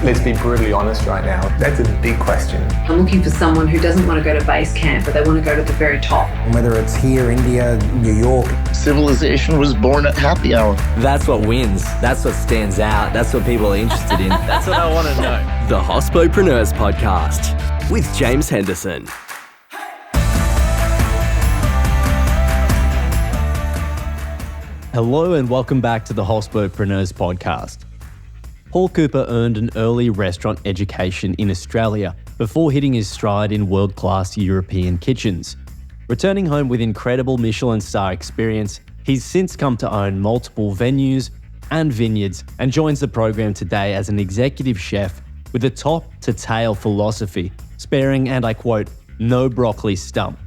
Let's be brutally honest right now. That's a big question. I'm looking for someone who doesn't want to go to base camp, but they want to go to the very top. Whether it's here, India, New York. Civilization was born at happy hour. That's what wins. That's what stands out. That's what people are interested in. That's what I want to know. The Hospopreneurs Podcast with James Henderson. Hello and welcome back to the Hospopreneurs Podcast. Paul Cooper earned an early restaurant education in Australia before hitting his stride in world-class European kitchens. Returning home with incredible Michelin-star experience, he's since come to own multiple venues and vineyards and joins the program today as an executive chef with a top-to-tail philosophy, sparing, and I quote, no broccoli stump.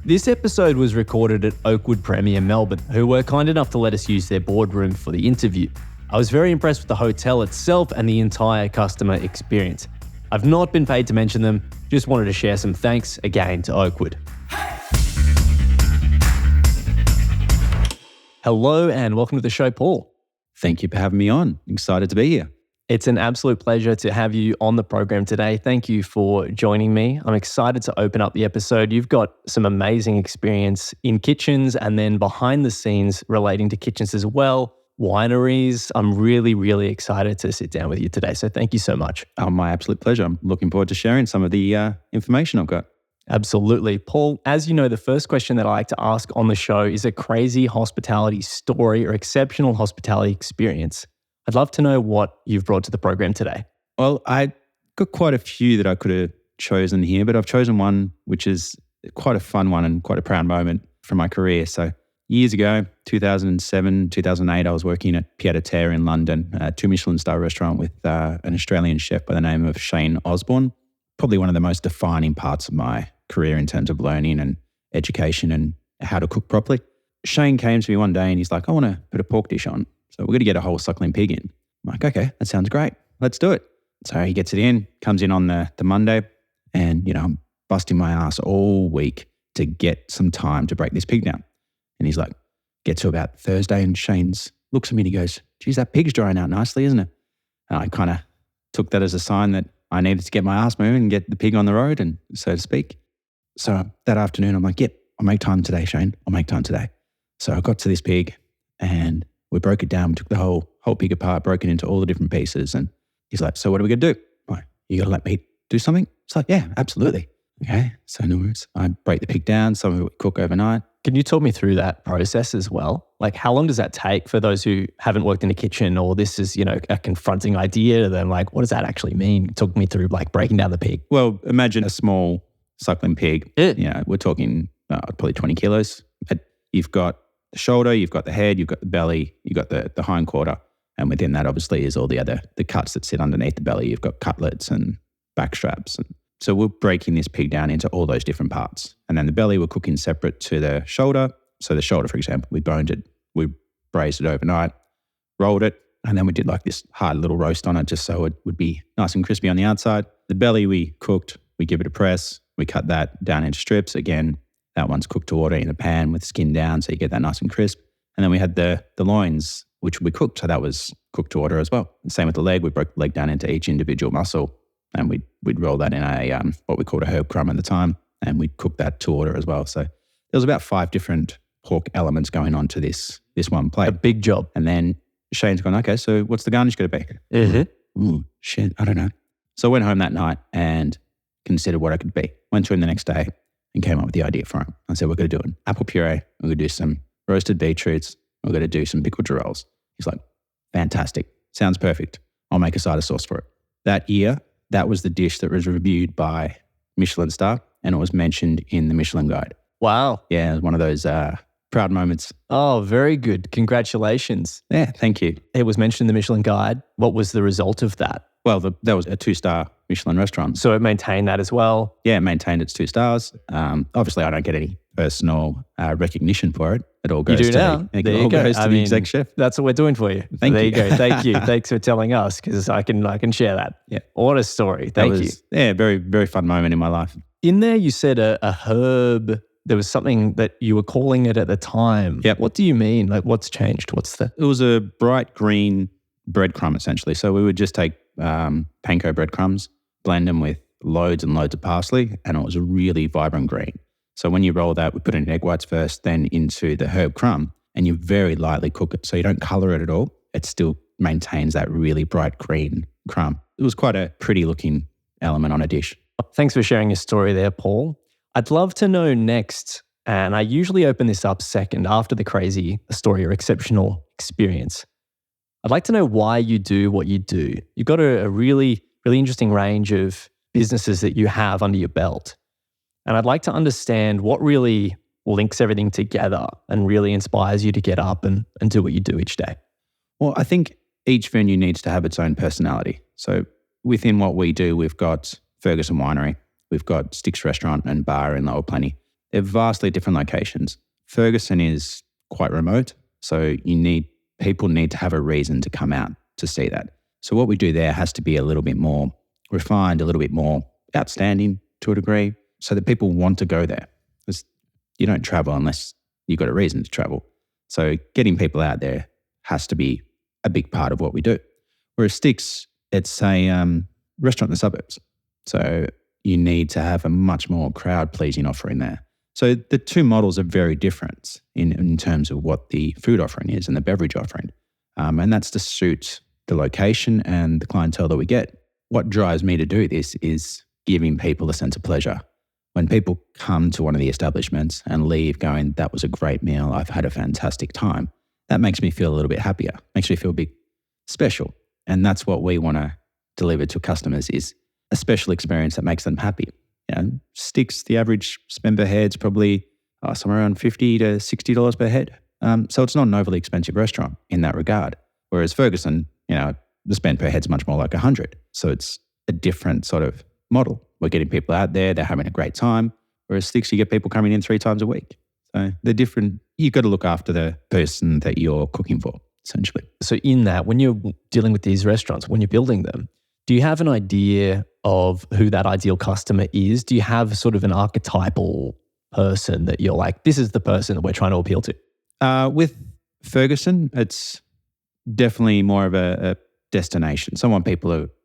This episode was recorded at Oakwood Premier Melbourne, who were kind enough to let us use their boardroom for the interview. I was very impressed with the hotel itself and the entire customer experience. I've not been paid to mention them, just wanted to share some thanks again to Oakwood. Hello and welcome to the show, Paul. Thank you for having me on. Excited to be here. It's an absolute pleasure to have you on the program today. Thank you for joining me. I'm excited to open up the episode. You've got some amazing experience in kitchens and then behind the scenes relating to kitchens as well. Wineries. I'm really, really excited to sit down with you today. So thank you so much. Oh, my absolute pleasure. I'm looking forward to sharing some of the information I've got. Absolutely. Paul, as you know, the first question that I like to ask on the show is a crazy hospitality story or exceptional hospitality experience. I'd love to know what you've brought to the program today. Well, I got quite a few that I could have chosen here, but I've chosen one which is quite a fun one and quite a proud moment from my career. So years ago, 2007, 2008, I was working at Terre in London, a 2 Michelin-star restaurant with an Australian chef by the name of Shane Osborn. Probably one of the most defining parts of my career in terms of learning and education and how to cook properly. Shane came to me one day and he's like, I want to put a pork dish on. So we're going to get a whole suckling pig in. I'm like, okay, that sounds great. Let's do it. So he gets it in, comes in on the Monday, and I'm busting my ass all week to get some time to break this pig down. And he's like, get to about Thursday and Shane's looks at me and he goes, geez, that pig's drying out nicely, isn't it? And I kind of took that as a sign that I needed to get my ass moving and get the pig on the road, and so to speak. So that afternoon, I'm like, yep, I'll make time today, Shane. I'll make time today. So I got to this pig and we broke it down. We took the whole pig apart, broke it into all the different pieces. And he's like, so what are we going to do? I'm like, you got to let me do something? It's like, yeah, absolutely. Okay, so no worries. I break the pig down. Some of it we cook overnight. Can you talk me through that process as well? Like, how long does that take for those who haven't worked in a kitchen, or this is, a confronting idea to them? Like, what does that actually mean? Talk me through like breaking down the pig. Well, imagine a small suckling pig. We're talking probably 20 kilos. You've got the shoulder, you've got the head, you've got the belly, you've got the hind quarter. And within that, obviously, is all the cuts that sit underneath the belly. You've got cutlets and back straps. And so we're breaking this pig down into all those different parts. And then the belly we're cooking separate to the shoulder. So the shoulder, for example, we boned it, we braised it overnight, rolled it, and then we did like this hard little roast on it just so it would be nice and crispy on the outside. The belly we cooked, we give it a press, we cut that down into strips. Again, that one's cooked to order in a pan with skin down so you get that nice and crisp. And then we had the loins, which we cooked, so that was cooked to order as well. And same with the leg, we broke the leg down into each individual muscle and we'd roll that in a what we called a herb crumb at the time, and we'd cook that to order as well. So there was about 5 different pork elements going on to this one plate. A big job. And then Shane's gone, okay, so what's the garnish going to be? Mm-hmm. Ooh, shit, I don't know. So I went home that night and considered what I could be. Went to him the next day and came up with the idea for him. I said, we're going to do an apple puree, we're going to do some roasted beetroots, we're going to do some pickled girolles. He's like, fantastic, sounds perfect. I'll make a cider sauce for it. That year, that was the dish that was reviewed by Michelin-star, and it was mentioned in the Michelin Guide. Wow. Yeah, it was one of those proud moments. Oh, very good. Congratulations. Yeah, thank you. It was mentioned in the Michelin Guide. What was the result of that? Well, that was a 2-star Michelin restaurant. So it maintained that as well? Yeah, it maintained its 2 stars. Obviously, I don't get any personal recognition for it. It all goes you do to now. the, there you go. Goes to the exec chef. That's what we're doing for you. Thank there you. There you go. Thank you. Thanks for telling us, because I can share that. Yeah. What a story. Thank you. Yeah, very, very fun moment in my life. In there, you said a herb. There was something that you were calling it at the time. Yep. What do you mean? Like, what's changed? It was a bright green breadcrumb, essentially. So we would just take panko breadcrumbs, blend them with loads and loads of parsley, and it was a really vibrant green. So when you roll that, we put it in egg whites first, then into the herb crumb, and you very lightly cook it. So you don't colour it at all. It still maintains that really bright green crumb. It was quite a pretty looking element on a dish. Thanks for sharing your story there, Paul. I'd love to know next, and I usually open this up second after the crazy story or exceptional experience. I'd like to know why you do what you do. You've got a really, really interesting range of businesses that you have under your belt. And I'd like to understand what really links everything together and really inspires you to get up and do what you do each day. Well, I think each venue needs to have its own personality. So within what we do, we've got Ferguson Winery, we've got Sticks Restaurant and Bar in Lower Plenty. They're vastly different locations. Ferguson is quite remote, so people need to have a reason to come out to see that. So what we do there has to be a little bit more refined, a little bit more outstanding to a degree, so that people want to go there. Because you don't travel unless you've got a reason to travel. So getting people out there has to be a big part of what we do. Whereas Sticks, it's a restaurant in the suburbs. So you need to have a much more crowd-pleasing offering there. So the two models are very different in terms of what the food offering is and the beverage offering. And that's to suit the location and the clientele that we get. What drives me to do this is giving people a sense of pleasure. When people come to one of the establishments and leave going, that was a great meal, I've had a fantastic time, that makes me feel a little bit happier, makes me feel a bit special. And that's what we want to deliver to customers, is a special experience that makes them happy. Sticks, the average spend per head is probably somewhere around $50 to $60 per head. So it's not an overly expensive restaurant in that regard. Whereas Ferguson, the spend per head is much more like $100. So it's a different sort of model. We're getting people out there, they're having a great time. Whereas Sticks, you get people coming in 3 times a week. So they're different. You've got to look after the person that you're cooking for, essentially. So in that, when you're dealing with these restaurants, when you're building them, do you have an idea of who that ideal customer is? Do you have sort of an archetypal person that you're like, this is the person that we're trying to appeal to? With Ferguson, it's definitely more of a destination.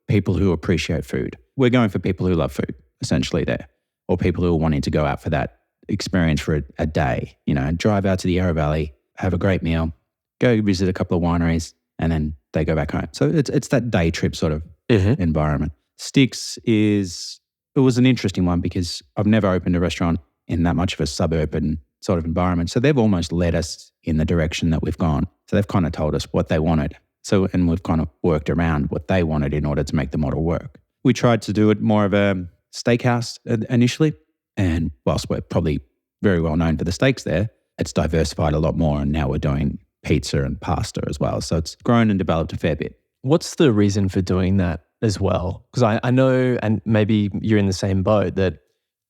People who appreciate food. We're going for people who love food, essentially there, or people who are wanting to go out for that experience for a day, drive out to the Yarra Valley, have a great meal, go visit a couple of wineries, and then they go back home. So it's that day trip sort of environment. Sticks it was an interesting one because I've never opened a restaurant in that much of a suburban sort of environment. So they've almost led us in the direction that we've gone. So they've kind of told us what they wanted. And we've kind of worked around what they wanted in order to make the model work. We tried to do it more of a steakhouse initially. And whilst we're probably very well known for the steaks there, it's diversified a lot more. And now we're doing pizza and pasta as well. So it's grown and developed a fair bit. What's the reason for doing that as well? Because I know, and maybe you're in the same boat, that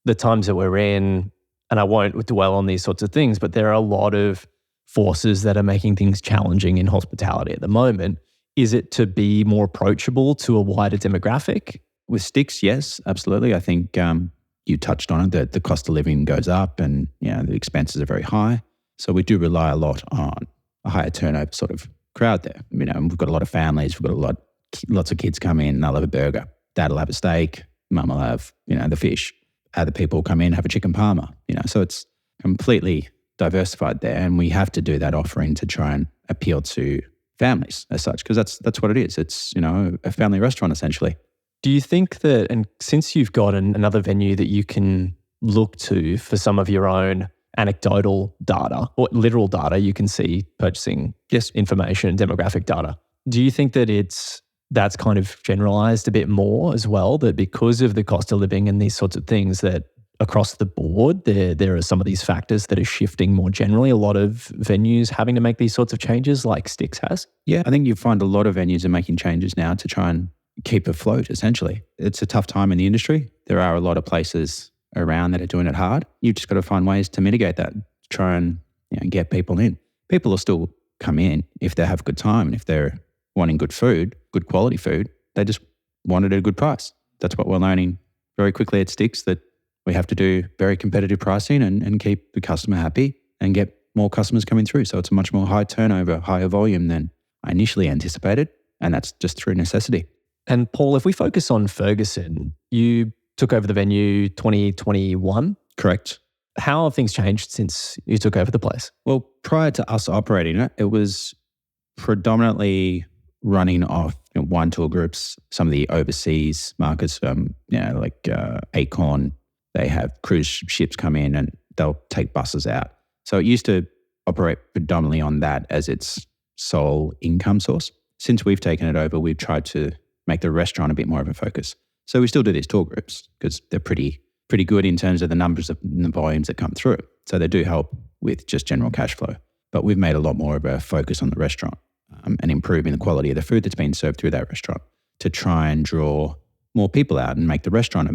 the times that we're in, and I won't dwell on these sorts of things, but there are a lot of forces that are making things challenging in hospitality at the moment. Is it to be more approachable to a wider demographic? With Sticks, yes, absolutely. I think you touched on it, that the cost of living goes up and the expenses are very high. So we do rely a lot on a higher turnover sort of crowd there. We've got a lot of families, we've got lots of kids come in, they'll have a burger. Dad will have a steak, mum will have, the fish. Other people come in, have a chicken parma, So it's completely diversified there, and we have to do that offering to try and appeal to families as such, because that's what it is. It's a family restaurant essentially. Do you think that, and since you've got another venue that you can look to for some of your own anecdotal data or literal data, you can see purchasing information and demographic data. Do you think that that's kind of generalized a bit more as well, that because of the cost of living and these sorts of things, that across the board, there are some of these factors that are shifting more generally, a lot of venues having to make these sorts of changes like Sticks has? Yeah, I think you find a lot of venues are making changes now to try and keep afloat, essentially. It's a tough time in the industry. There are a lot of places around that are doing it hard. You've just got to find ways to mitigate that, try and get people in. People will still come in if they have a good time, and if they're wanting good food, good quality food, they just want it at a good price. That's what we're learning very quickly at Sticks, that we have to do very competitive pricing and keep the customer happy and get more customers coming through. So it's a much more high turnover, higher volume than I initially anticipated. And that's just through necessity. And Paul, if we focus on Ferguson, you took over the venue 2021. Correct. How have things changed since you took over the place? Well, prior to us operating it, it was predominantly running off wine tour groups, some of the overseas markets, like Acorn, they have cruise ships come in and they'll take buses out. So it used to operate predominantly on that as its sole income source. Since we've taken it over, we've tried to make the restaurant a bit more of a focus. So we still do these tour groups because they're pretty good in terms of the numbers of the volumes that come through. So they do help with just general cash flow. But we've made a lot more of a focus on the restaurant and improving the quality of the food that's being served through that restaurant to try and draw more people out and make the restaurant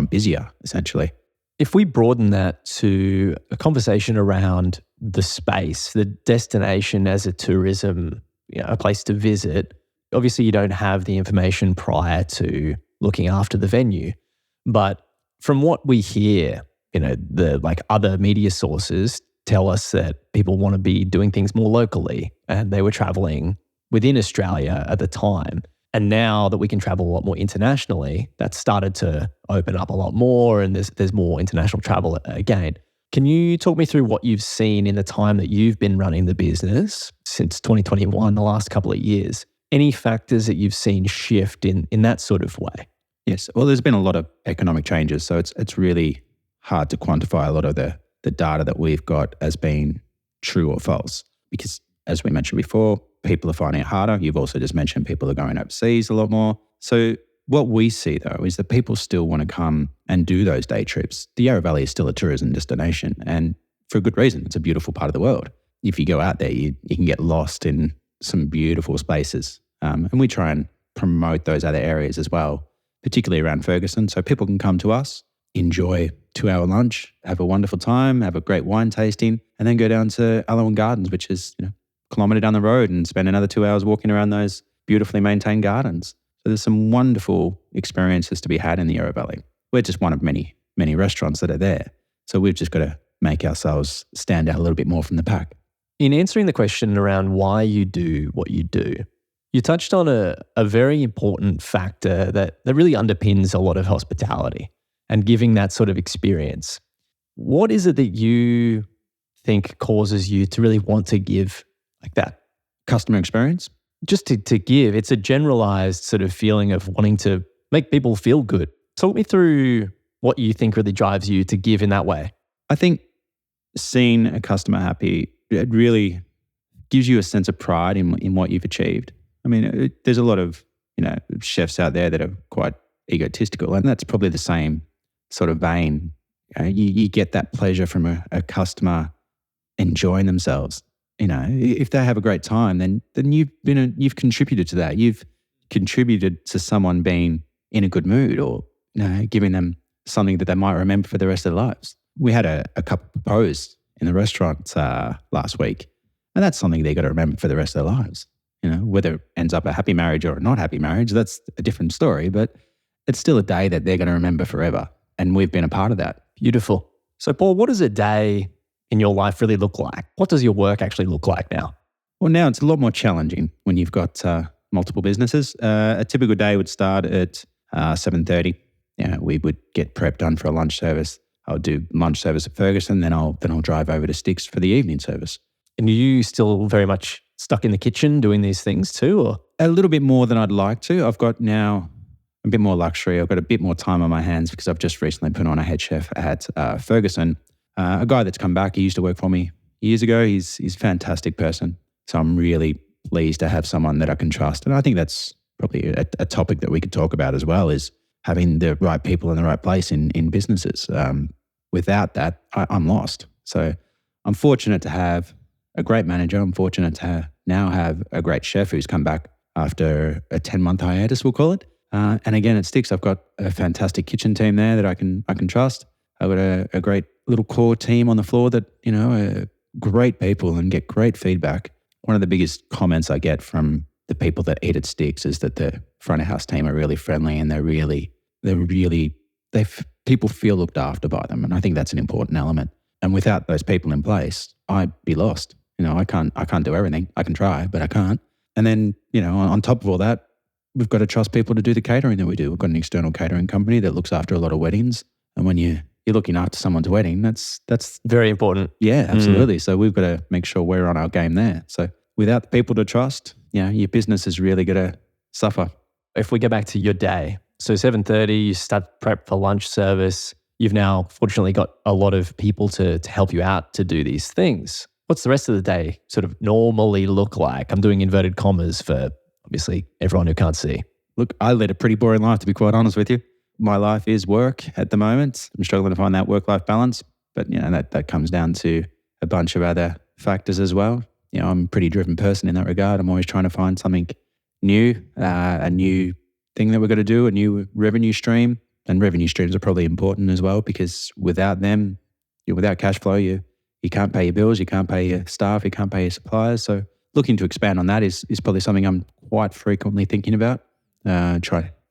busier, essentially. If we broaden that to a conversation around the space, the destination as a tourism, a place to visit, obviously you don't have the information prior to looking after the venue. But from what we hear, the other media sources tell us that people want to be doing things more locally, and they were traveling within Australia at the time. And now that we can travel a lot more internationally, that's started to open up a lot more, and there's more international travel again. Can you talk me through what you've seen in the time that you've been running the business since 2021, the last couple of years? Any factors that you've seen shift in that sort of way? Yes. Well, there's been a lot of economic changes, so it's really hard to quantify a lot of the data that we've got as being true or false. Because as we mentioned before, people are finding it harder. You've also just mentioned people are going overseas a lot more. So what we see though is that people still want to come and do those day trips. The Yarra Valley is still a tourism destination, and for a good reason. It's a beautiful part of the world. If you go out there, you can get lost in some beautiful spaces. And we try and promote those other areas as well, particularly around Ferguson. So people can come to us, enjoy 2-hour lunch, have a wonderful time, have a great wine tasting, and then go down to Alawan Gardens, which is a kilometre down the road, and spend another 2 hours walking around those beautifully maintained gardens. So there's some wonderful experiences to be had in the Yarra Valley. We're just one of many, many restaurants that are there. So we've just got to make ourselves stand out a little bit more from the pack. In answering the question around why you do what you do, you touched on a very important factor that really underpins a lot of hospitality and giving that sort of experience. What is it that you think causes you to really want to give like that? Customer experience? Just to give. It's a generalized sort of feeling of wanting to make people feel good. Talk me through what you think really drives you to give in that way. I think seeing a customer happy, it really gives you a sense of pride in what you've achieved. I mean, there's a lot of, chefs out there that are quite egotistical, and that's probably the same sort of vein. You get that pleasure from a customer enjoying themselves. If they have a great time, then you've contributed to that. You've contributed to someone being in a good mood, or giving them something that they might remember for the rest of their lives. We had a couple propose in the restaurant last week, and that's something they got to remember for the rest of their lives. Whether it ends up a happy marriage or a not happy marriage, that's a different story, but it's still a day that they're going to remember forever. And we've been a part of that. Beautiful. So Paul, what does a day in your life really look like? What does your work actually look like now? Well, now it's a lot more challenging when you've got multiple businesses. A typical day would start at 7:30. We would get prep done for a lunch service. I'll do lunch service at Ferguson, then I'll drive over to Sticks for the evening service. And are you still very much stuck in the kitchen doing these things too? Or? A little bit more than I'd like to. I've got now a bit more luxury. I've got a bit more time on my hands because I've just recently put on a head chef at Ferguson. A guy that's come back, he used to work for me years ago. He's a fantastic person. So I'm really pleased to have someone that I can trust. And I think that's probably a topic that we could talk about as well, is having the right people in the right place in businesses. Without that, I'm lost. So I'm fortunate to have a great manager. I'm fortunate to now have a great chef who's come back after a 10-month hiatus, we'll call it. And again, at Sticks, I've got a fantastic kitchen team there that I can trust. I've got a great little core team on the floor that, are great people and get great feedback. One of the biggest comments I get from the people that eat at Sticks is that the front of house team are really friendly, and people feel looked after by them. And I think that's an important element. And without those people in place, I'd be lost. I can't do everything. I can try, but I can't. And then, on top of all that, we've got to trust people to do the catering that we do. We've got an external catering company that looks after a lot of weddings. And when you're looking after someone's wedding, that's Very important. yeah, absolutely. So we've got to make sure we're on our game there. So without the people to trust, your business is really going to suffer. If we go back to your day, so 7:30, you start prep for lunch service. You've now fortunately got a lot of people to help you out to do these things. What's the rest of the day sort of normally look like? I'm doing inverted commas for obviously everyone who can't see. Look, I led a pretty boring life, to be quite honest with you. My life is work at the moment. I'm struggling to find that work-life balance, but that comes down to a bunch of other factors as well. I'm a pretty driven person in that regard. I'm always trying to find something new, a new thing that we're going to do, a new revenue stream. And revenue streams are probably important as well, because without them, without cash flow, you can't pay your bills, you can't pay your staff, you can't pay your suppliers. So looking to expand on that is probably something I'm quite frequently thinking about.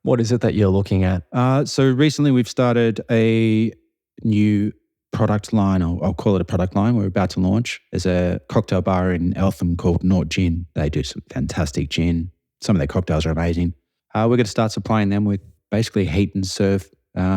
What is it that you're looking at? So recently we've started a new product line, or I'll call it a product line. We're about to launch. There's a cocktail bar in Eltham called Nort Gin. They do some fantastic gin. Some of their cocktails are amazing. We're going to start supplying them with basically heat and serve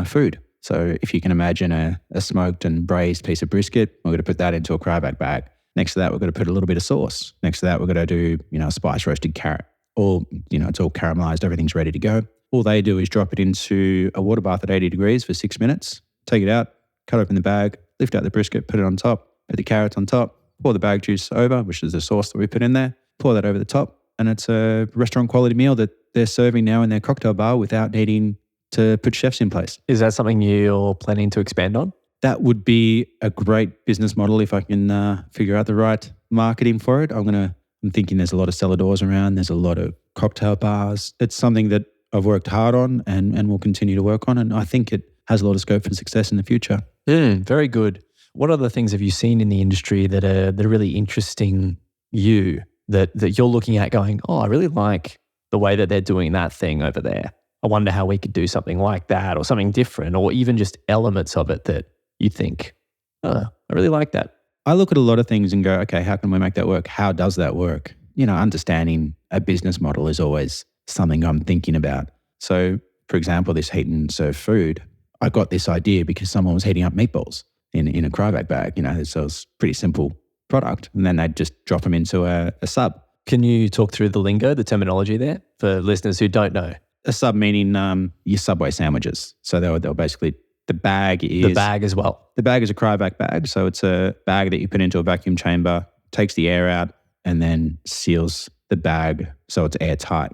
food. So if you can imagine a smoked and braised piece of brisket, we're going to put that into a cryovac bag. Next to that, we're going to put a little bit of sauce. Next to that, we're going to do, a spice roasted carrot. It's all caramelized, everything's ready to go. All they do is drop it into a water bath at 80 degrees for 6 minutes, take it out, cut open the bag, lift out the brisket, put it on top, put the carrots on top, pour the bag juice over, which is the sauce that we put in there, pour that over the top, and it's a restaurant quality meal that they're serving now in their cocktail bar without needing to put chefs in place. Is that something you're planning to expand on? That would be a great business model if I can figure out the right marketing for it. I'm thinking there's a lot of cellar doors around. There's a lot of cocktail bars. It's something that I've worked hard on and will continue to work on. And I think it has a lot of scope for success in the future. Very good. What other things have you seen in the industry that are really interesting you that you're looking at going, oh, I really like the way that they're doing that thing over there. I wonder how we could do something like that or something different, or even just elements of it that you think, oh, I really like that. I look at a lot of things and go, okay, how can we make that work? How does that work? Understanding a business model is always something I'm thinking about. So, for example, this heat and serve food, I got this idea because someone was heating up meatballs in a cryovac bag. So it's a pretty simple product. And then they'd just drop them into a sub. Can you talk through the lingo, the terminology there for listeners who don't know? A sub meaning your Subway sandwiches. So they'll basically, the bag as well. The bag is a cryovac bag. So it's a bag that you put into a vacuum chamber, takes the air out, and then seals the bag so it's airtight.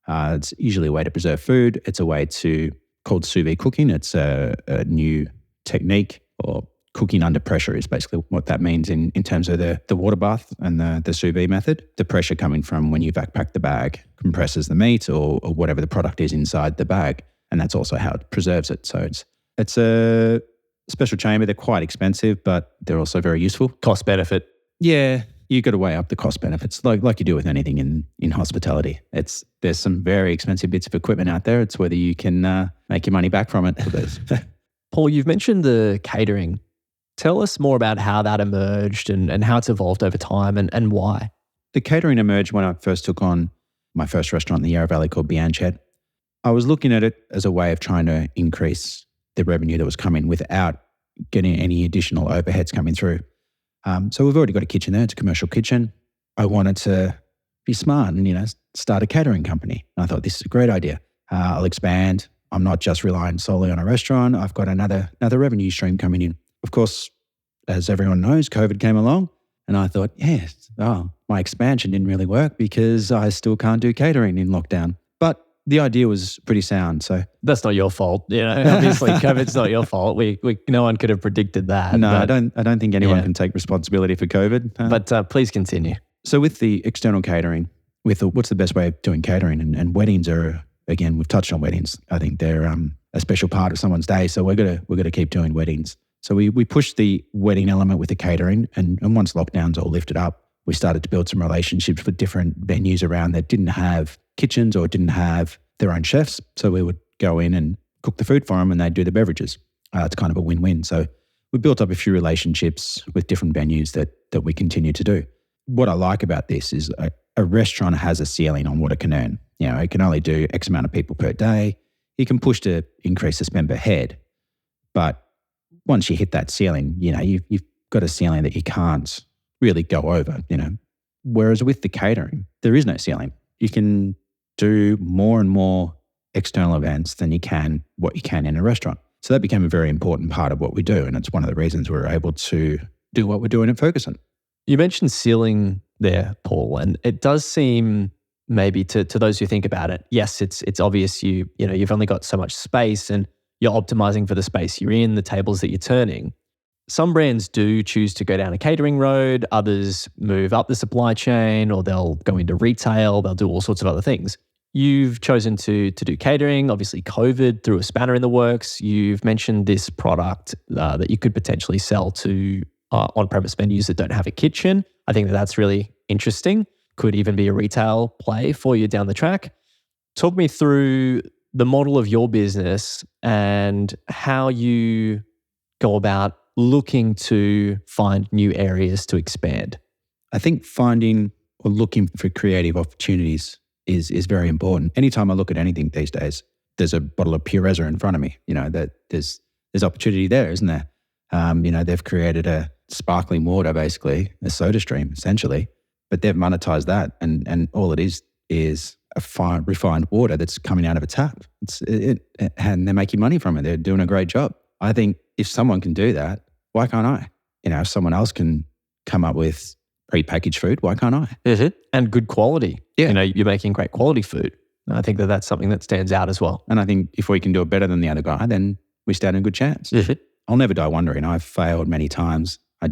It's usually a way to preserve food. It's a way called sous vide cooking. It's a new technique, or cooking under pressure is basically what that means in terms of the water bath and the sous vide method. The pressure coming from when you vac pack the bag compresses the meat or whatever the product is inside the bag. And that's also how it preserves it. So it's a special chamber. They're quite expensive, but they're also very useful. Cost benefit. Yeah, you got to weigh up the cost benefits like you do with anything in hospitality. There's some very expensive bits of equipment out there. It's whether you can make your money back from it. Paul, you've mentioned the catering. Tell us more about how that emerged and how it's evolved over time and why. The catering emerged when I first took on my first restaurant in the Yarra Valley called Bianched. I was looking at it as a way of trying to increase the revenue that was coming without getting any additional overheads coming through. So we've already got a kitchen there. It's a commercial kitchen. I wanted to be smart and, start a catering company. And I thought, this is a great idea. I'll expand. I'm not just relying solely on a restaurant. I've got another revenue stream coming in. Of course, as everyone knows, COVID came along and I thought, my expansion didn't really work because I still can't do catering in lockdown. But the idea was pretty sound. So that's not your fault. Obviously COVID's not your fault. No one could have predicted that. No, I don't think anyone can take responsibility for COVID. But please continue. So with the external catering, what's the best way of doing catering? And weddings are, again, we've touched on weddings. I think they're a special part of someone's day. So we're gonna keep doing weddings. So we pushed the wedding element with the catering, and once lockdowns all lifted up, we started to build some relationships with different venues around that didn't have kitchens or didn't have their own chefs. So we would go in and cook the food for them and they'd do the beverages. It's kind of a win-win. So we built up a few relationships with different venues that we continue to do. What I like about this is a restaurant has a ceiling on what it can earn. It can only do X amount of people per day. You can push to increase the spend per head. But once you hit that ceiling, you've got a ceiling that you can't really go over, Whereas with the catering, there is no ceiling. You can do more and more external events than what you can in a restaurant. So that became a very important part of what we do. And it's one of the reasons we're able to do what we're doing at Ferguson. You mentioned ceiling there, Paul, and it does seem maybe to those who think about it, yes, it's obvious you've only got so much space and you're optimizing for the space you're in, the tables that you're turning. Some brands do choose to go down a catering road, others move up the supply chain, or they'll go into retail, they'll do all sorts of other things. You've chosen to do catering. Obviously, COVID threw a spanner in the works. You've mentioned this product that you could potentially sell to on-premise venues that don't have a kitchen. I think that's really interesting. Could even be a retail play for you down the track. Talk me through the model of your business and how you go about looking to find new areas to expand. I think finding or looking for creative opportunities is very important. Anytime I look at anything these days, there's a bottle of Pureza in front of me. That there's opportunity there, isn't there? They've created a sparkling water, basically a soda stream, essentially, but they've monetized that, and all it is a fine, refined water that's coming out of a tap. And they're making money from it. They're doing a great job. I think if someone can do that, why can't I? If someone else can come up with pre-packaged food, why can't I? Mm-hmm. And good quality. Yeah. You're making great quality food. I think that's something that stands out as well. And I think if we can do it better than the other guy, then we stand a good chance. Mm-hmm. I'll never die wondering. I've failed many times. I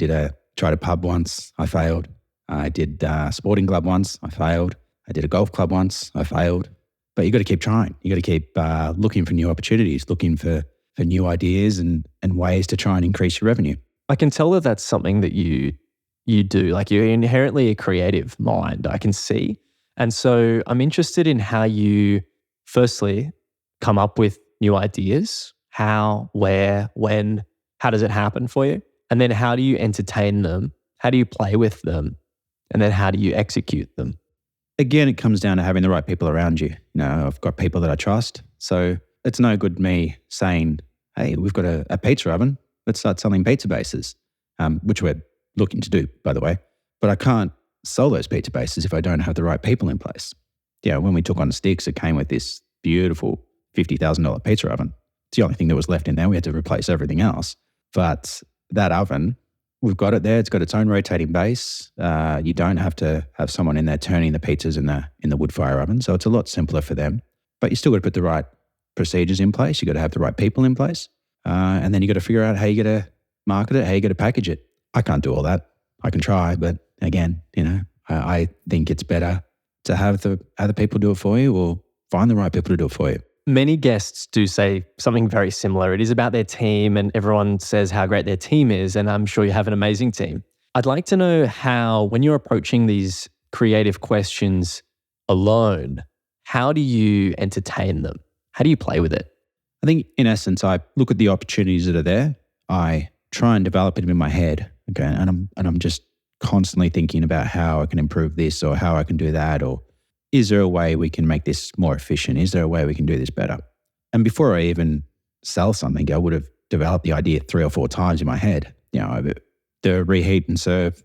tried a pub once, I failed. I did a sporting club once, I failed. I did a golf club once, I failed. But you got to keep trying. You got to keep looking for new opportunities, looking for new ideas and ways to try and increase your revenue. I can tell that that's something that you do. Like, you're inherently a creative mind, I can see. And so I'm interested in how you firstly come up with new ideas. How, where, when, how does it happen for you? And then how do you entertain them? How do you play with them? And then how do you execute them? Again, it comes down to having the right people around you. I've got people that I trust. So it's no good me saying, hey, we've got a pizza oven. Let's start selling pizza bases, which we're looking to do, by the way. But I can't sell those pizza bases if I don't have the right people in place. When we took on Sticks, it came with this beautiful $50,000 pizza oven. It's the only thing that was left in there. We had to replace everything else. But that oven, we've got it there. It's got its own rotating base. You don't have to have someone in there turning the pizzas in the wood fire oven. So it's a lot simpler for them. But you still got to put the right procedures in place. You got to have the right people in place. And then you got to figure out how you got to market it, how you got to package it. I can't do all that. I can try, but again, I think it's better to have the other people do it for you, or find the right people to do it for you. Many guests do say something very similar. It is about their team, and everyone says how great their team is, and I'm sure you have an amazing team. I'd like to know how, when you're approaching these creative questions alone, how do you entertain them? How do you play with it? I think in essence, I look at the opportunities that are there. I try and develop it in my head, okay, and I'm just constantly thinking about how I can improve this, or how I can do that, or is there a way we can make this more efficient? Is there a way we can do this better? And before I even sell something, I would have developed the idea 3 or 4 times in my head. The reheat and serve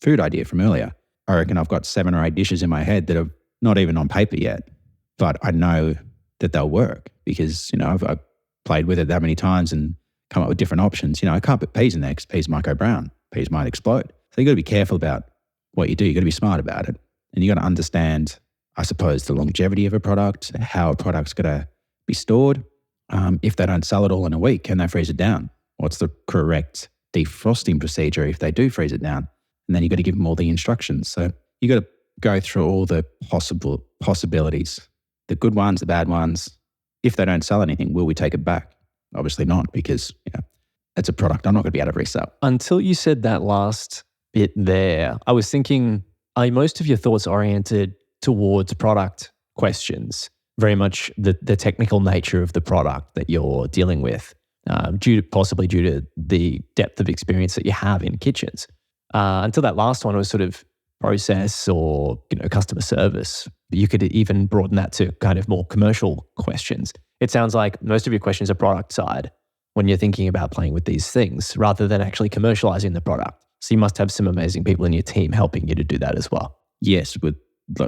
food idea from earlier. I reckon I've got 7 or 8 dishes in my head that are not even on paper yet, but I know that they'll work because, I've played with it that many times and come up with different options. I can't put peas in there because peas might go brown. Peas might explode. So you got to be careful about what you do. You got to be smart about it. And you got to understand, I suppose, the longevity of a product, how a product's got to be stored. If they don't sell it all in a week, can they freeze it down? What's the correct defrosting procedure if they do freeze it down? And then you got to give them all the instructions. So you got to go through all the possibilities, the good ones, the bad ones. If they don't sell anything, will we take it back? Obviously not, because it's a product I'm not going to be able to resell. Until you said that last bit there, I was thinking, are most of your thoughts oriented towards product questions, very much the technical nature of the product that you're dealing with, possibly due to the depth of experience that you have in kitchens? Until that last one was sort of process or customer service. You could even broaden that to kind of more commercial questions. It sounds like most of your questions are product side when you're thinking about playing with these things rather than actually commercializing the product. So you must have some amazing people in your team helping you to do that as well. Yes,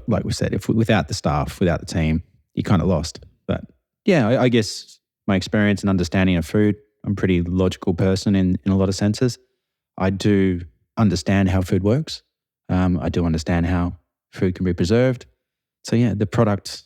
like we said, without the staff, without the team, you're kind of lost. But yeah, I guess my experience and understanding of food, I'm a pretty logical person in a lot of senses. I do understand how food works. I do understand how food can be preserved. So yeah, the product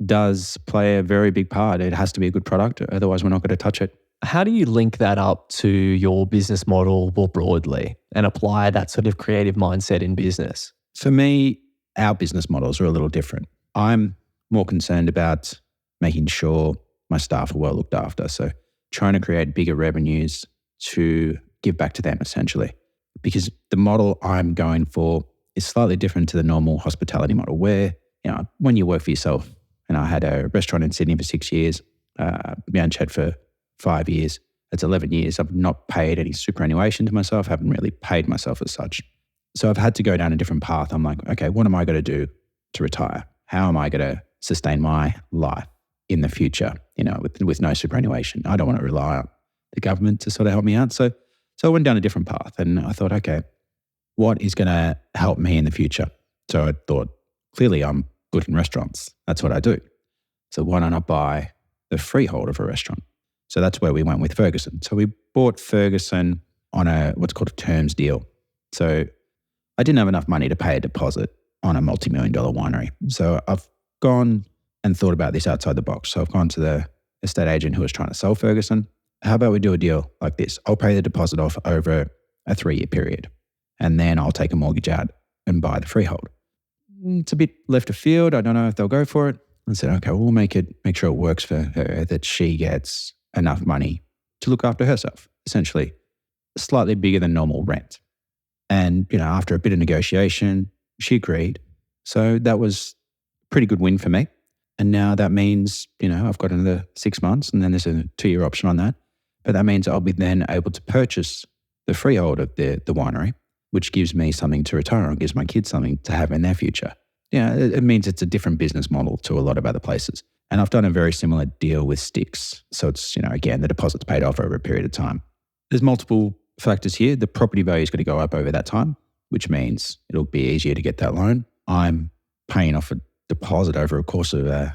does play a very big part. It has to be a good product, otherwise we're not going to touch it. How do you link that up to your business model more broadly and apply that sort of creative mindset in business? For me, our business models are a little different. I'm more concerned about making sure my staff are well looked after. So trying to create bigger revenues to give back to them essentially. Because the model I'm going for is slightly different to the normal hospitality model where, when you work for yourself, and I had a restaurant in Sydney for 6 years, Mian-Chet for 5 years. That's 11 years. I've not paid any superannuation to myself. I haven't really paid myself as such. So I've had to go down a different path. I'm like, okay, what am I going to do to retire? How am I going to sustain my life in the future, with no superannuation? I don't want to rely on the government to sort of help me out. So I went down a different path and I thought, okay, what is going to help me in the future? So I thought, clearly I'm good in restaurants. That's what I do. So why don't I buy the freehold of a restaurant? So that's where we went with Ferguson. So we bought Ferguson on what's called a terms deal. So I didn't have enough money to pay a deposit on a multi-million-dollar winery. So I've gone and thought about this outside the box. So I've gone to the estate agent who was trying to sell Ferguson. How about we do a deal like this? I'll pay the deposit off over a 3-year period, and then I'll take a mortgage out and buy the freehold. It's a bit left of field. I don't know if they'll go for it. I said, okay, we'll make sure it works for her, that she gets enough money to look after herself, essentially slightly bigger than normal rent. And, after a bit of negotiation, she agreed. So that was a pretty good win for me. And now that means, I've got another 6 months and then there's a 2-year option on that. But that means I'll be then able to purchase the freehold of the winery, which gives me something to retire on, gives my kids something to have in their future. It means it's a different business model to a lot of other places. And I've done a very similar deal with Sticks. So it's, again, the deposit's paid off over a period of time. There's multiple factors here. The property value is going to go up over that time, which means it'll be easier to get that loan. I'm paying off a deposit over a course of,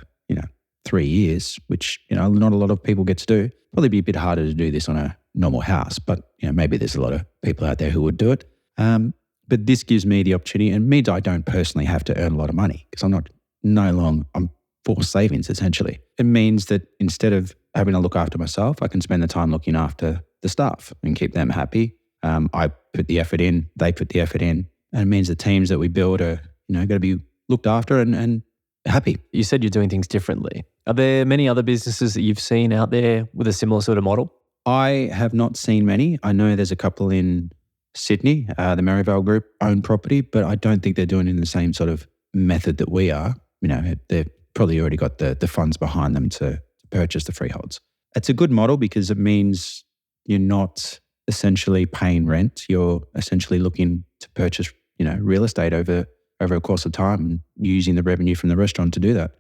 3 years, which, not a lot of people get to do. Probably be a bit harder to do this on a normal house, but, maybe there's a lot of people out there who would do it. But this gives me the opportunity and means I don't personally have to earn a lot of money because I'm forced savings essentially. It means that instead of having to look after myself, I can spend the time looking after the staff and keep them happy. I put the effort in, they put the effort in, and it means the teams that we build are, going to be looked after and happy. You said you're doing things differently. Are there many other businesses that you've seen out there with a similar sort of model? I have not seen many. I know there's a couple in Sydney, the Merivale Group own property, but I don't think they're doing it in the same sort of method that we are. They've probably already got the funds behind them to purchase the freeholds. It's a good model because it means you're not essentially paying rent. You're essentially looking to purchase, real estate over a course of time and using the revenue from the restaurant to do that.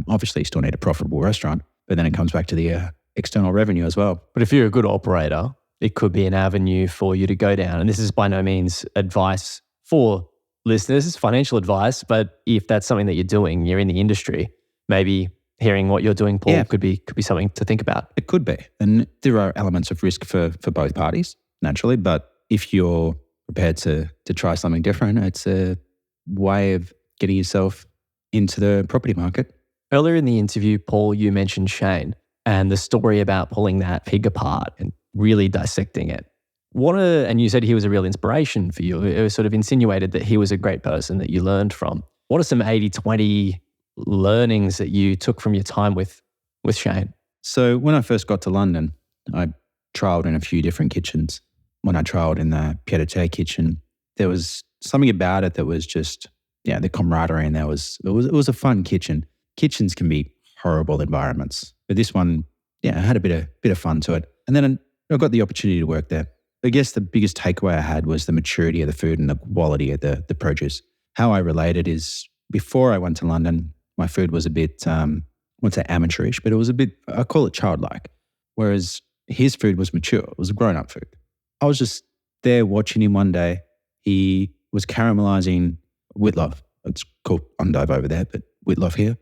Obviously, you still need a profitable restaurant, but then it comes back to the external revenue as well. But if you're a good operator, it could be an avenue for you to go down. And this is by no means advice for listeners, it's financial advice. But if that's something that you're doing, you're in the industry, maybe hearing what you're doing, Paul, could be something to think about. It could be. And there are elements of risk for both parties, naturally. But if you're prepared to try something different, it's a way of getting yourself into the property market. Earlier in the interview, Paul, you mentioned Shane and the story about pulling that pig apart and really dissecting it. And you said he was a real inspiration for you. It was sort of insinuated that he was a great person that you learned from. What are some 80-20 learnings that you took from your time with Shane? So when I first got to London, I trialled in a few different kitchens. When I trialled in the pied-à-terre kitchen, there was something about it that was just, the camaraderie, and it was a fun kitchen. Kitchens can be horrible environments, but this one, had a bit of fun to it. And then I got the opportunity to work there. I guess the biggest takeaway I had was the maturity of the food and the quality of the produce. how I related is before I went to London, my food was a bit, I wouldn't say amateurish, but it was a bit, I call it childlike. Whereas his food was mature. It was grown-up food. I was just there watching him one day. He was caramelizing Whitloff. It's called Endive over there, but Whitloff here.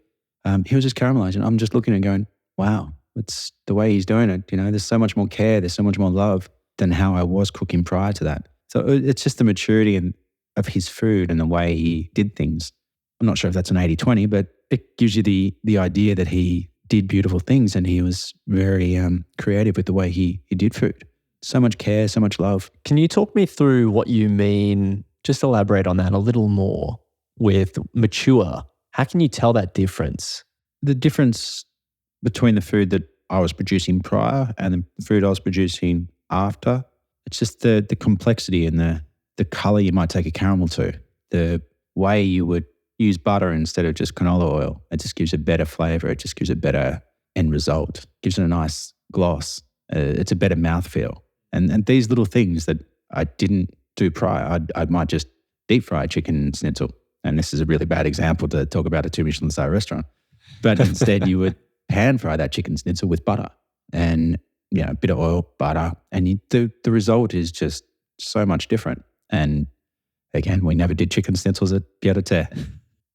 He was just caramelizing. I'm just looking and going, wow, it's the way he's doing it. You know, there's so much more care. There's so much more love than how I was cooking prior to that. So it's just the maturity of his food and the way he did things. I'm not sure if that's an 80-20, but it gives you the idea that he did beautiful things and he was very creative with the way he did food. So much care, so much love. Can you talk me through what you mean, just elaborate on that a little more with mature? How can you tell that difference? The difference between the food that I was producing prior and the food I was producing after, it's just the complexity and the color you might take a caramel to, the way you would use butter instead of just canola oil. It just gives a better flavor. It just gives a better end result. It gives it a nice gloss. It's a better mouthfeel. And these little things that I didn't do prior, I might just deep fry chicken schnitzel. And this is a really bad example to talk about a 2 Michelin-star restaurant. But instead you would pan fry that chicken schnitzel with butter and a bit of oil, butter. And the result is just so much different. And again, we never did chicken schnitzels at Terre.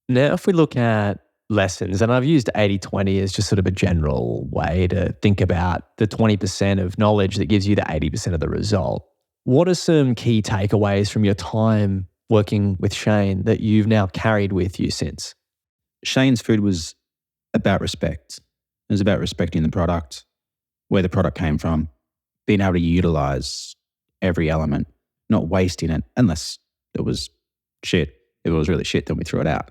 Now, if we look at lessons, and I've used 80-20 as just sort of a general way to think about the 20% of knowledge that gives you the 80% of the result. What are some key takeaways from your time working with Shane that you've now carried with you since? Shane's food was about respect. It was about respecting the product, where the product came from, being able to utilize every element, not wasting it unless it was shit. If it was really shit, then we threw it out.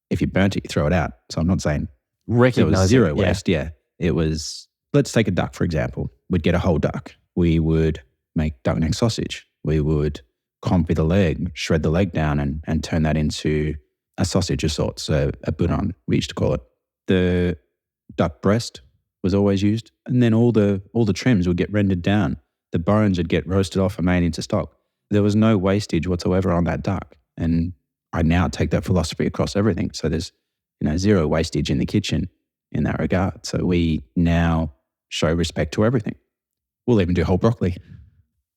If you burnt it, you throw it out. So I'm not saying there was zero waste. Yeah. It was, let's take a duck, for example. We'd get a whole duck. We would make duck neck sausage. We would confit the leg, shred the leg down and turn that into a sausage of sorts, a boudin, we used to call it. The duck breast was always used. And then all the trims would get rendered down. The bones would get roasted off and made into stock. There was no wastage whatsoever on that duck. And I now take that philosophy across everything. So there's zero wastage in the kitchen in that regard. So we now show respect to everything. We'll even do whole broccoli.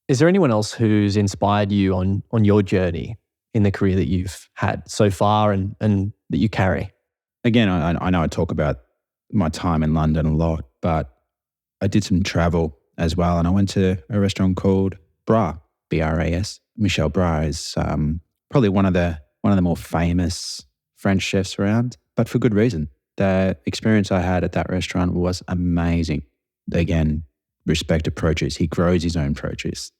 Is there anyone else who's inspired you on your journey in the career that you've had so far and that you carry? Again, I know I talk about my time in London a lot, but I did some travel as well. And I went to a restaurant called Bras, B-R-A-S. Michel Bras is probably one of the more famous French chefs around, but for good reason. The experience I had at that restaurant was amazing. Again, respect to produce. He grows his own produce.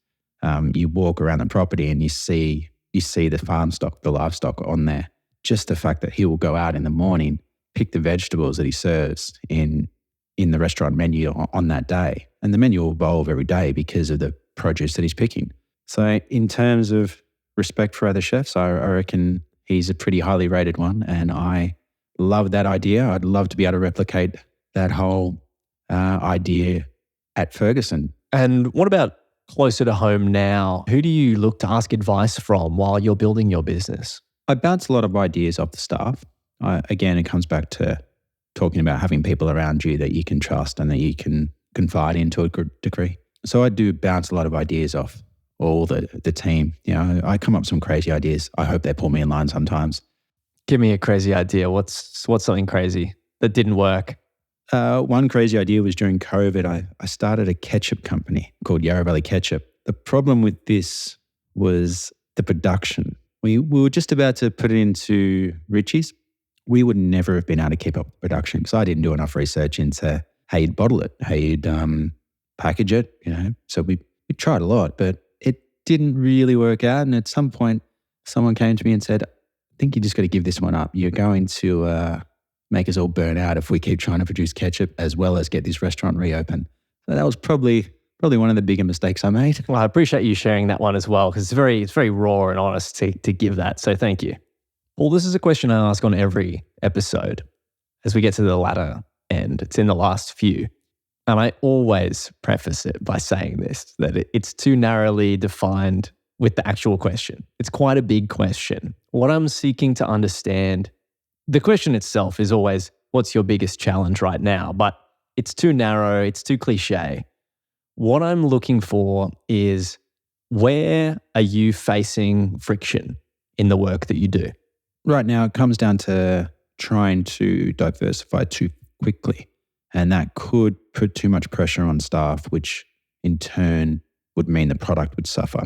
You walk around the property and you see the farm stock, the livestock on there. Just the fact that he will go out in the morning, pick the vegetables that he serves in the restaurant menu on that day. And the menu will evolve every day because of the produce that he's picking. So in terms of respect for other chefs, I reckon he's a pretty highly rated one. And I love that idea. I'd love to be able to replicate that whole idea at Ferguson. And what about closer to home now? Who do you look to ask advice from while you're building your business? I bounce a lot of ideas off the staff. Again, it comes back to talking about having people around you that you can trust and that you can confide in to a good degree. So I do bounce a lot of ideas off all the team. I come up with some crazy ideas. I hope they pull me in line sometimes. Give me a crazy idea. What's something crazy that didn't work? One crazy idea was during COVID, I started a ketchup company called Yarra Valley Ketchup. The problem with this was the production. We were just about to put it into Richie's. We would never have been able to keep up with production because I didn't do enough research into how you'd bottle it, how you'd package it, So we tried a lot, but it didn't really work out. And at some point, someone came to me and said, I think you just got to give this one up. You're going to make us all burn out if we keep trying to produce ketchup as well as get this restaurant reopened. So that was probably one of the bigger mistakes I made. Well, I appreciate you sharing that one as well because it's very raw and honest to give that. So thank you. Well, this is a question I ask on every episode as we get to the latter end. It's in the last few. And I always preface it by saying this, that it's too narrowly defined with the actual question. It's quite a big question. What I'm seeking to understand, the question itself is always, what's your biggest challenge right now? But it's too narrow, it's too cliche. What I'm looking for is, where are you facing friction in the work that you do? Right now, it comes down to trying to diversify too quickly. And that could put too much pressure on staff, which in turn would mean the product would suffer.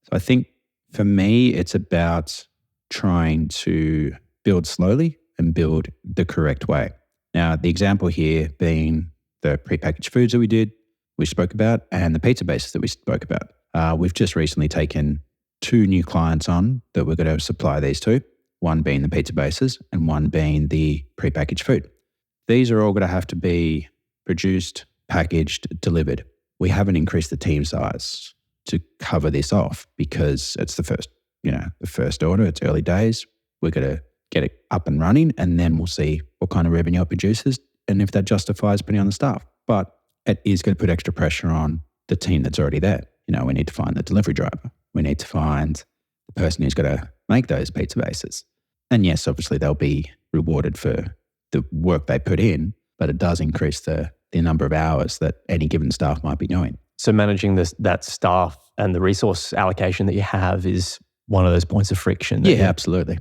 So I think for me, it's about trying to build slowly and build the correct way. Now, the example here being the prepackaged foods that we spoke about, and the pizza bases that we spoke about. We've just recently taken 2 new clients on that we're going to supply these to, one being the pizza bases and one being the prepackaged food. These are all going to have to be produced, packaged, delivered. We haven't increased the team size to cover this off because it's the first order. It's early days. We're going to get it up and running, and then we'll see what kind of revenue it produces and if that justifies putting on the staff. But it is going to put extra pressure on the team that's already there. We need to find the delivery driver. We need to find the person who's going to make those pizza bases. And yes, obviously they'll be rewarded for the work they put in, but it does increase the number of hours that any given staff might be doing. So managing that staff and the resource allocation that you have is one of those points of friction. Yeah, absolutely.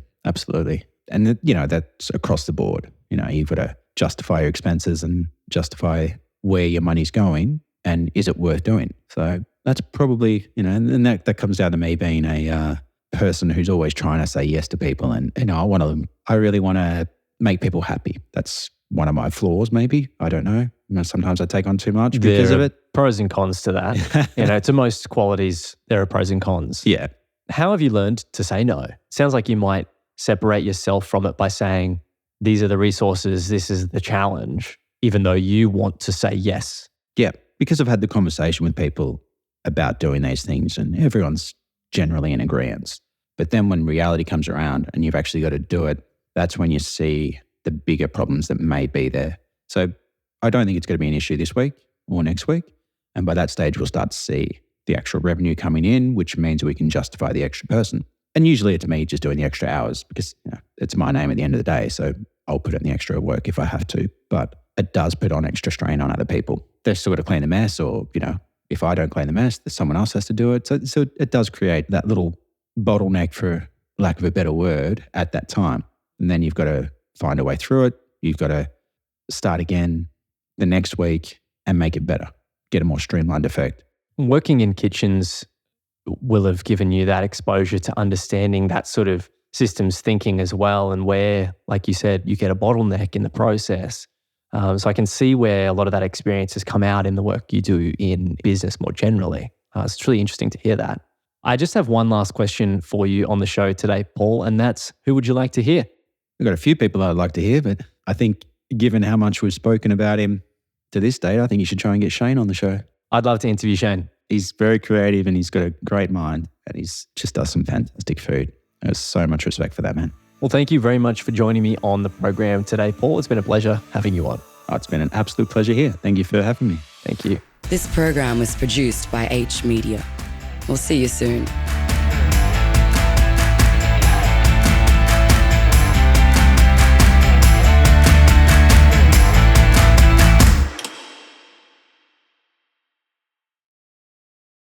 And that's across the board. You've got to justify your expenses and justify where your money's going and is it worth doing. So that's probably, and that comes down to me being a person who's always trying to say yes to people. And, I really want to make people happy. That's one of my flaws, maybe. I don't know. Sometimes I take on too much because of it. Pros and cons to that. To most qualities, there are pros and cons. Yeah. How have you learned to say no? Sounds like you might separate yourself from it by saying, these are the resources, this is the challenge, even though you want to say yes. Yeah, because I've had the conversation with people about doing these things and everyone's generally in agreement. But then when reality comes around and you've actually got to do it, that's when you see the bigger problems that may be there. So I don't think it's going to be an issue this week or next week. And by that stage, we'll start to see the actual revenue coming in, which means we can justify the extra person. And usually it's me just doing the extra hours because it's my name at the end of the day. So I'll put in the extra work if I have to. But it does put on extra strain on other people. They've still got to clean the mess, or, if I don't clean the mess, someone else has to do it. So it does create that little bottleneck, for lack of a better word, at that time. And then you've got to find a way through it. You've got to start again the next week and make it better, get a more streamlined effect. Working in kitchens will have given you that exposure to understanding that sort of systems thinking as well, and where, like you said, you get a bottleneck in the process. So I can see where a lot of that experience has come out in the work you do in business more generally. It's really interesting to hear that. I just have one last question for you on the show today, Paul, and that's, who would you like to hear? We've got a few people I'd like to hear, but I think given how much we've spoken about him to this date, I think you should try and get Shane on the show. I'd love to interview Shane. He's very creative and he's got a great mind and he's just does some fantastic food. There's so much respect for that man. Well, thank you very much for joining me on the program today, Paul. It's been a pleasure having you on. Oh, it's been an absolute pleasure here. Thank you for having me. Thank you. This program was produced by H Media. We'll see you soon.